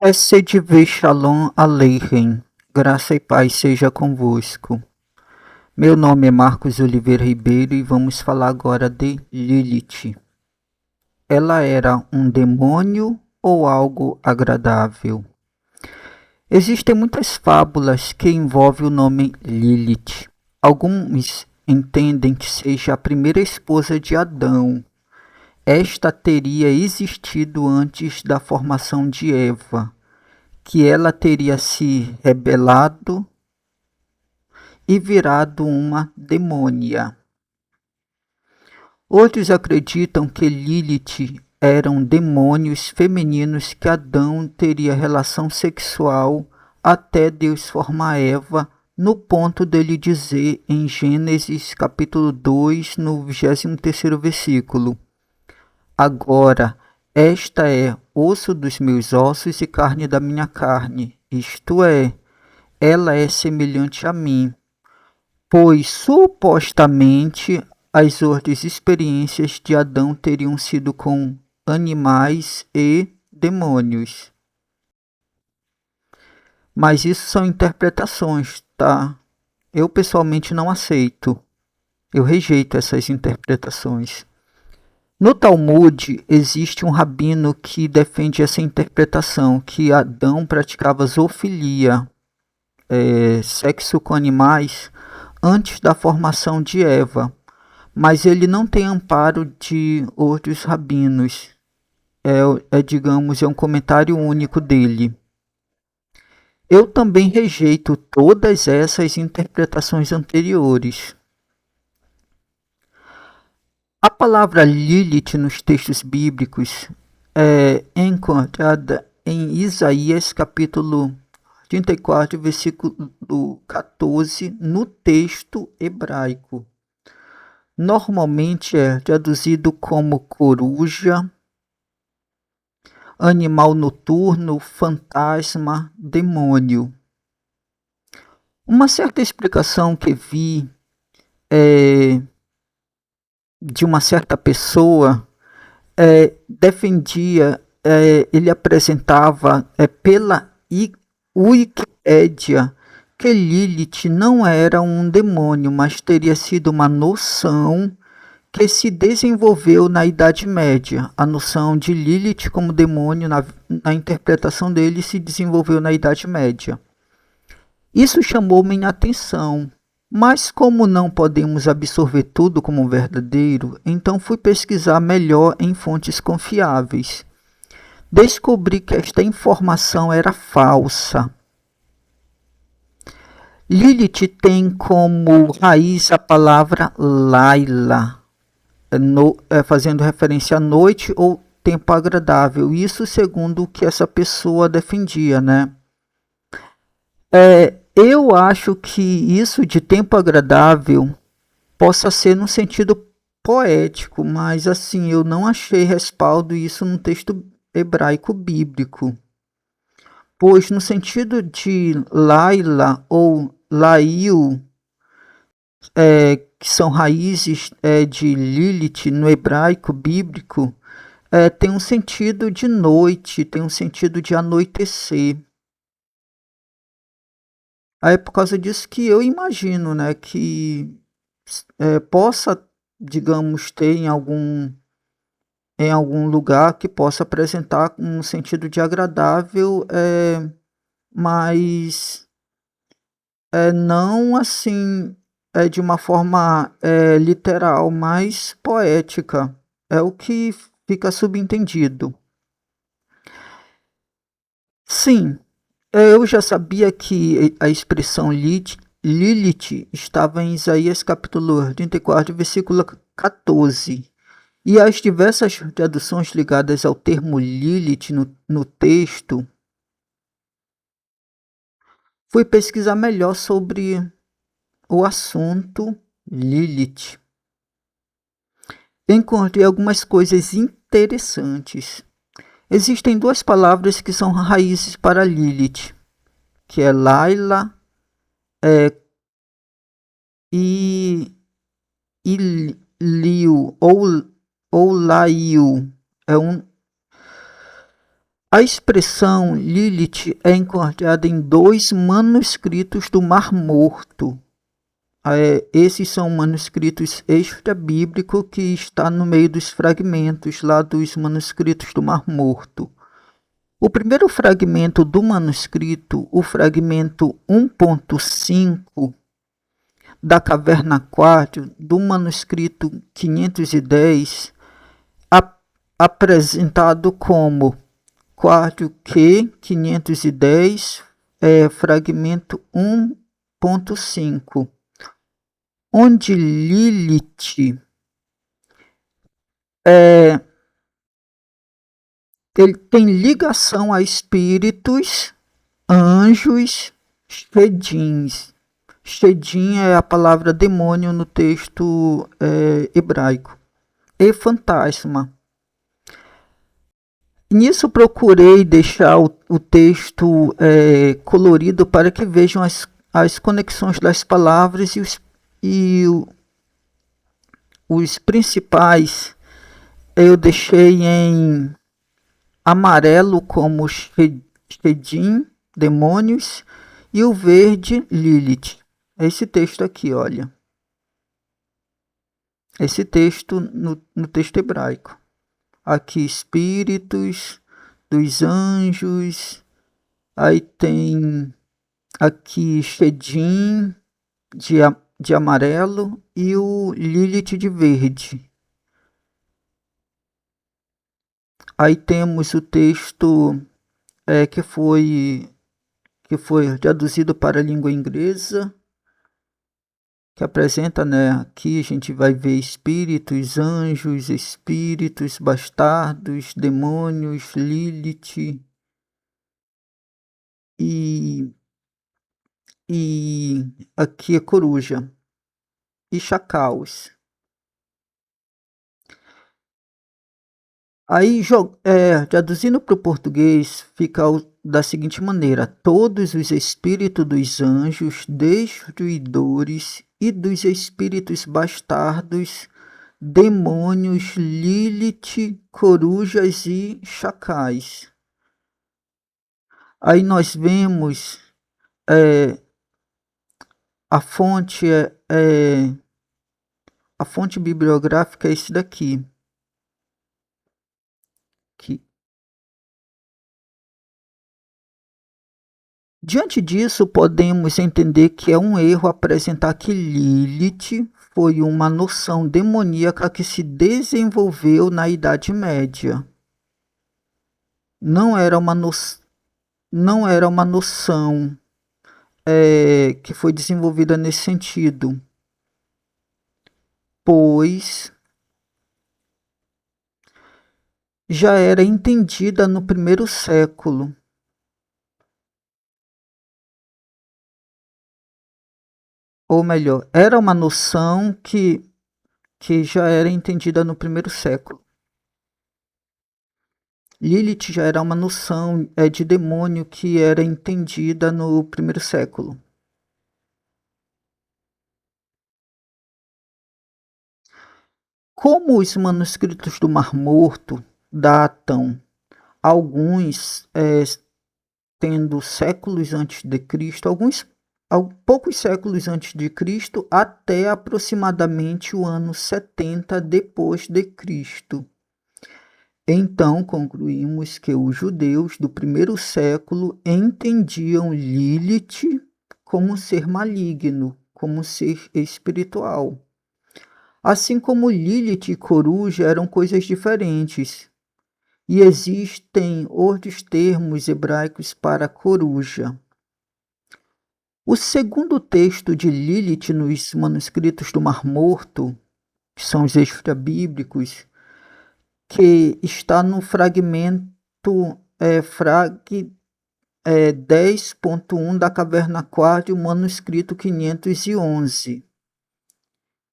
Sede Shalom Aleichem, graça e paz seja convosco. Meu nome é Marcos Oliveira Ribeiro e vamos falar agora de Lilith. Ela era um demônio ou algo agradável? Existem muitas fábulas que envolvem o nome Lilith. Alguns entendem que seja a primeira esposa de Adão. Esta teria existido antes da formação de Eva, que ela teria se rebelado e virado uma demônia. Outros acreditam que Lilith eram demônios femininos que Adão teria relação sexual até Deus formar Eva, no ponto dele dizer em Gênesis capítulo 2, no 23º versículo: Agora, esta é osso dos meus ossos e carne da minha carne, isto é, ela é semelhante a mim, pois supostamente as outras experiências de Adão teriam sido com animais e demônios. Mas isso são interpretações, tá? Eu pessoalmente não aceito. Eu rejeito essas interpretações. No Talmud existe um rabino que defende essa interpretação, que Adão praticava zoofilia, sexo com animais, antes da formação de Eva, mas ele não tem amparo de outros rabinos. Digamos, é um comentário único dele. Eu também rejeito todas essas interpretações anteriores. A palavra Lilith nos textos bíblicos é encontrada em Isaías capítulo 34, versículo 14, no texto hebraico. Normalmente é traduzido como coruja, animal noturno, fantasma, demônio. Uma certa explicação que vi de uma certa pessoa defendia, ele apresentava pela Wikipédia que Lilith não era um demônio, mas teria sido uma noção que se desenvolveu na Idade Média. A noção de Lilith como demônio, na interpretação dele, se desenvolveu na Idade Média. Isso chamou minha atenção, mas como não podemos absorver tudo como verdadeiro, então fui pesquisar melhor em fontes confiáveis. Descobri que esta informação era falsa. Lilith tem como raiz a palavra Laila, fazendo referência à noite ou tempo agradável. Isso segundo o que essa pessoa defendia, né? Eu acho que isso de tempo agradável possa ser no sentido poético, mas assim, eu não achei respaldo isso no texto hebraico bíblico. Pois no sentido de Laila ou Lail, que são raízes de Lilith no hebraico bíblico, tem um sentido de noite, tem um sentido de anoitecer. Aí é por causa disso que eu imagino, né, que possa, digamos, ter em algum lugar que possa apresentar um sentido de agradável, mas não assim de uma forma literal, mas poética. É o que fica subentendido. Sim, eu já sabia que a expressão Lilith estava em Isaías capítulo 34, versículo 14. E as diversas traduções ligadas ao termo Lilith no texto, fui pesquisar melhor sobre o assunto Lilith. Encontrei algumas coisas interessantes. Existem duas palavras que são raízes para Lilith, que é Laila e Liu ou Laiu. A expressão Lilith é encontrada em 2 manuscritos do Mar Morto. Esses são manuscritos extra-bíblicos que está no meio dos fragmentos lá dos manuscritos do Mar Morto. O primeiro fragmento do manuscrito, o fragmento 1.5 da Caverna Aquário, do manuscrito 510, apresentado como Quádio Q 510, fragmento 1.5, onde Lilith ele tem ligação a espíritos, anjos, shedins. Shedin é a palavra demônio no texto hebraico. E fantasma. Nisso procurei deixar o texto colorido para que vejam as conexões das palavras os principais eu deixei em amarelo como Shedim, demônios, e o verde, Lilith. É esse texto aqui, olha. Esse texto no texto hebraico. Aqui, espíritos dos anjos. Aí tem aqui Shedim de amarelo e o Lilith de verde. Aí temos o texto que foi traduzido para a língua inglesa, que apresenta, né, aqui a gente vai ver espíritos, anjos, espíritos, bastardos, demônios, Lilith e aqui é coruja e chacais. Aí, traduzindo para o português, fica da seguinte maneira: todos os espíritos dos anjos destruidores e dos espíritos bastardos, demônios, Lilith, corujas e chacais. Aí nós vemos a fonte a fonte bibliográfica é esse daqui. Diante disso, podemos entender que é um erro apresentar que Lilith foi uma noção demoníaca que se desenvolveu na Idade Média. Não era uma noção que foi desenvolvida nesse sentido, pois já era entendida no primeiro século. Ou melhor, era uma noção que já era entendida no primeiro século. Lilith já era uma noção de demônio que era entendida no primeiro século. Como os manuscritos do Mar Morto datam alguns tendo séculos antes de Cristo, poucos séculos antes de Cristo, até aproximadamente o ano 70 depois de Cristo. Então concluímos que os judeus do primeiro século entendiam Lilith como ser maligno, como ser espiritual. Assim como Lilith e coruja eram coisas diferentes. E existem outros termos hebraicos para coruja. O segundo texto de Lilith nos manuscritos do Mar Morto, que são os extra-bíblicos, que está no fragmento 10.1 da Caverna Aquário, manuscrito 511,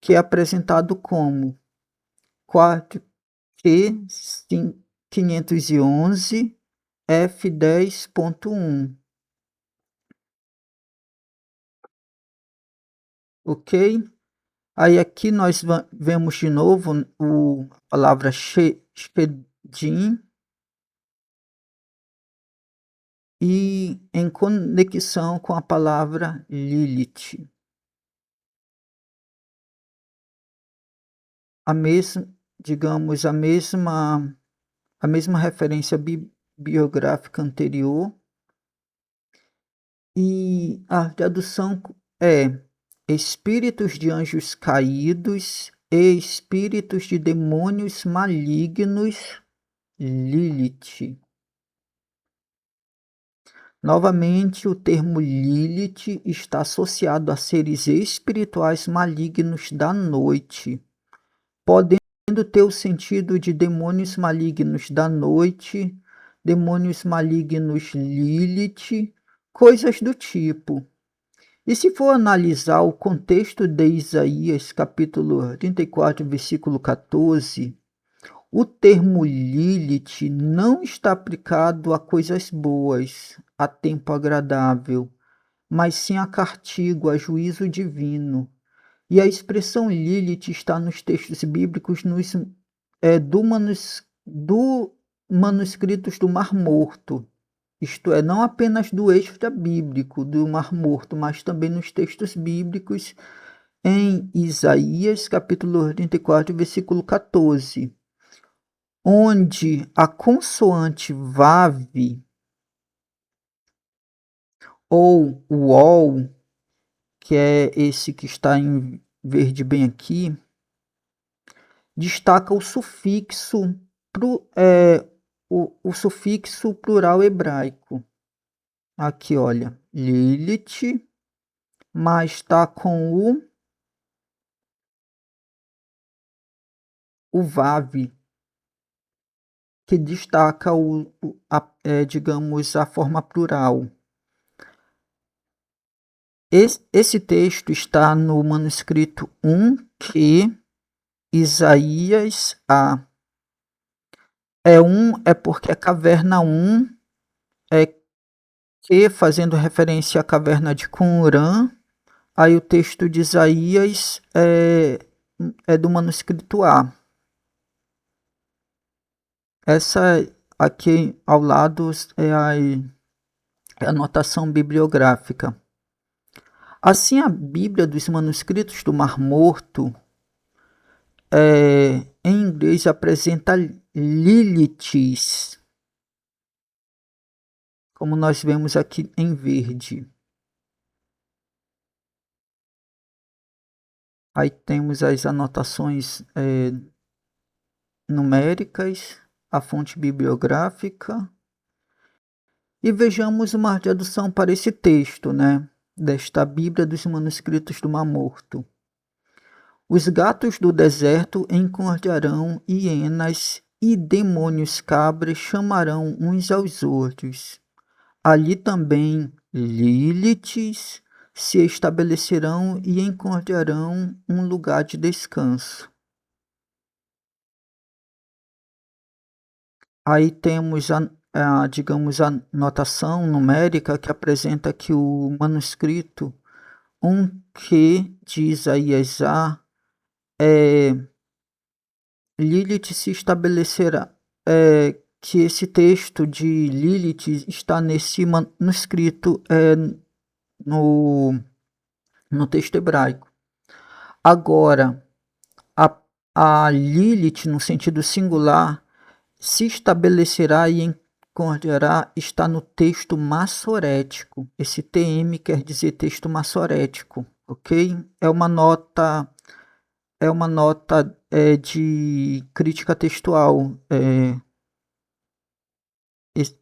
que é apresentado como 4Q 511 F10.1. Ok? Aí aqui nós vemos de novo a palavra Shedim, e em conexão com a palavra Lilith. A mesma, digamos, a mesma referência biográfica anterior, e a tradução é espíritos de anjos caídos e espíritos de demônios malignos, Lilith. Novamente, o termo Lilith está associado a seres espirituais malignos da noite, podendo ter o sentido de demônios malignos da noite, demônios malignos Lilith, coisas do tipo. E se for analisar o contexto de Isaías, capítulo 34, versículo 14, o termo Lilith não está aplicado a coisas boas, a tempo agradável, mas sim a castigo, a juízo divino. E a expressão Lilith está nos textos bíblicos do manuscritos do Mar Morto, isto é, não apenas do extra bíblico do Mar Morto, mas também nos textos bíblicos em Isaías, capítulo 34, versículo 14, onde a consoante Vav ou o Ol, que é esse que está em verde bem aqui, destaca o sufixo, o sufixo plural hebraico. Aqui, olha, Lilith, mas está com o Vav, que destaca digamos, a forma plural. Esse texto está no manuscrito 1Q, Isaías A. É porque a caverna 1 é Q, fazendo referência à caverna de Qumran. Aí o texto de Isaías é do manuscrito A. Essa aqui ao lado é a anotação bibliográfica. Assim, a Bíblia dos manuscritos do Mar Morto, em inglês, apresenta Liliths, como nós vemos aqui em verde. Aí temos as anotações numéricas, a fonte bibliográfica. E vejamos uma tradução para esse texto, né? Desta Bíblia dos manuscritos do Mar Morto. Os gatos do deserto encordarão hienas e demônios cabras chamarão uns aos outros. Ali também Liliths se estabelecerão e encontrarão um lugar de descanso. Aí temos digamos, a notação numérica que apresenta que o manuscrito 1Q de Isaías A, Lilith se estabelecerá, que esse texto de Lilith está nesse manuscrito no texto hebraico. Agora, a Lilith, no sentido singular, se estabelecerá e encontrará está no texto massorético. Esse TM quer dizer texto massorético, ok? É uma nota de crítica textual,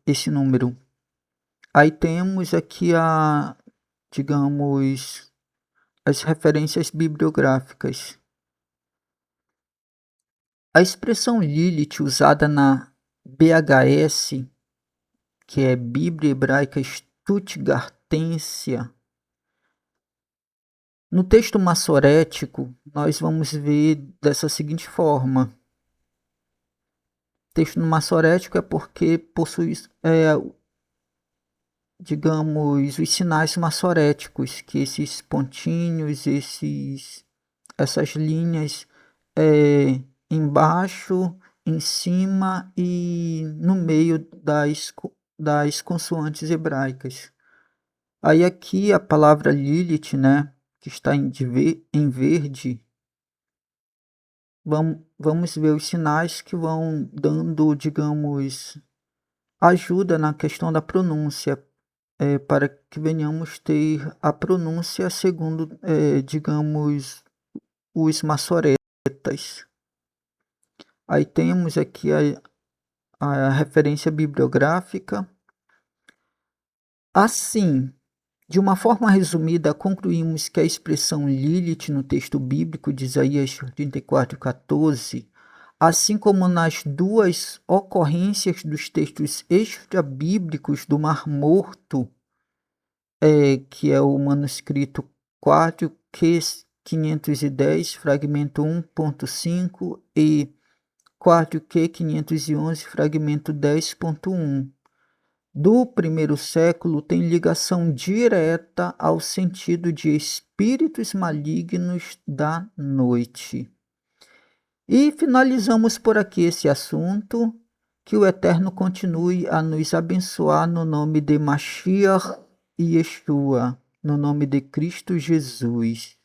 esse número. Aí temos aqui digamos, as referências bibliográficas. A expressão Lilith usada na BHS, que é Bíblia Hebraica Stuttgartensia, no texto massorético, nós vamos ver dessa seguinte forma. Texto massorético é porque possui, digamos, os sinais massoréticos, que esses pontinhos, essas linhas embaixo, em cima e no meio das consoantes hebraicas. Aí aqui a palavra Lilith, né, que está em verde, vamos ver os sinais que vão dando, digamos, ajuda na questão da pronúncia, para que venhamos ter a pronúncia segundo, digamos, os maçoretas. Aí temos aqui a referência bibliográfica. Assim, de uma forma resumida, concluímos que a expressão Lilith no texto bíblico de Isaías 34:14, assim como nas duas ocorrências dos textos extrabíblicos do Mar Morto, que é o manuscrito 4Q510, fragmento 1.5 e 4Q511, fragmento 10.1. Do primeiro século tem ligação direta ao sentido de espíritos malignos da noite. E finalizamos por aqui esse assunto. Que o Eterno continue a nos abençoar no nome de Mashiach e Yeshua, no nome de Cristo Jesus.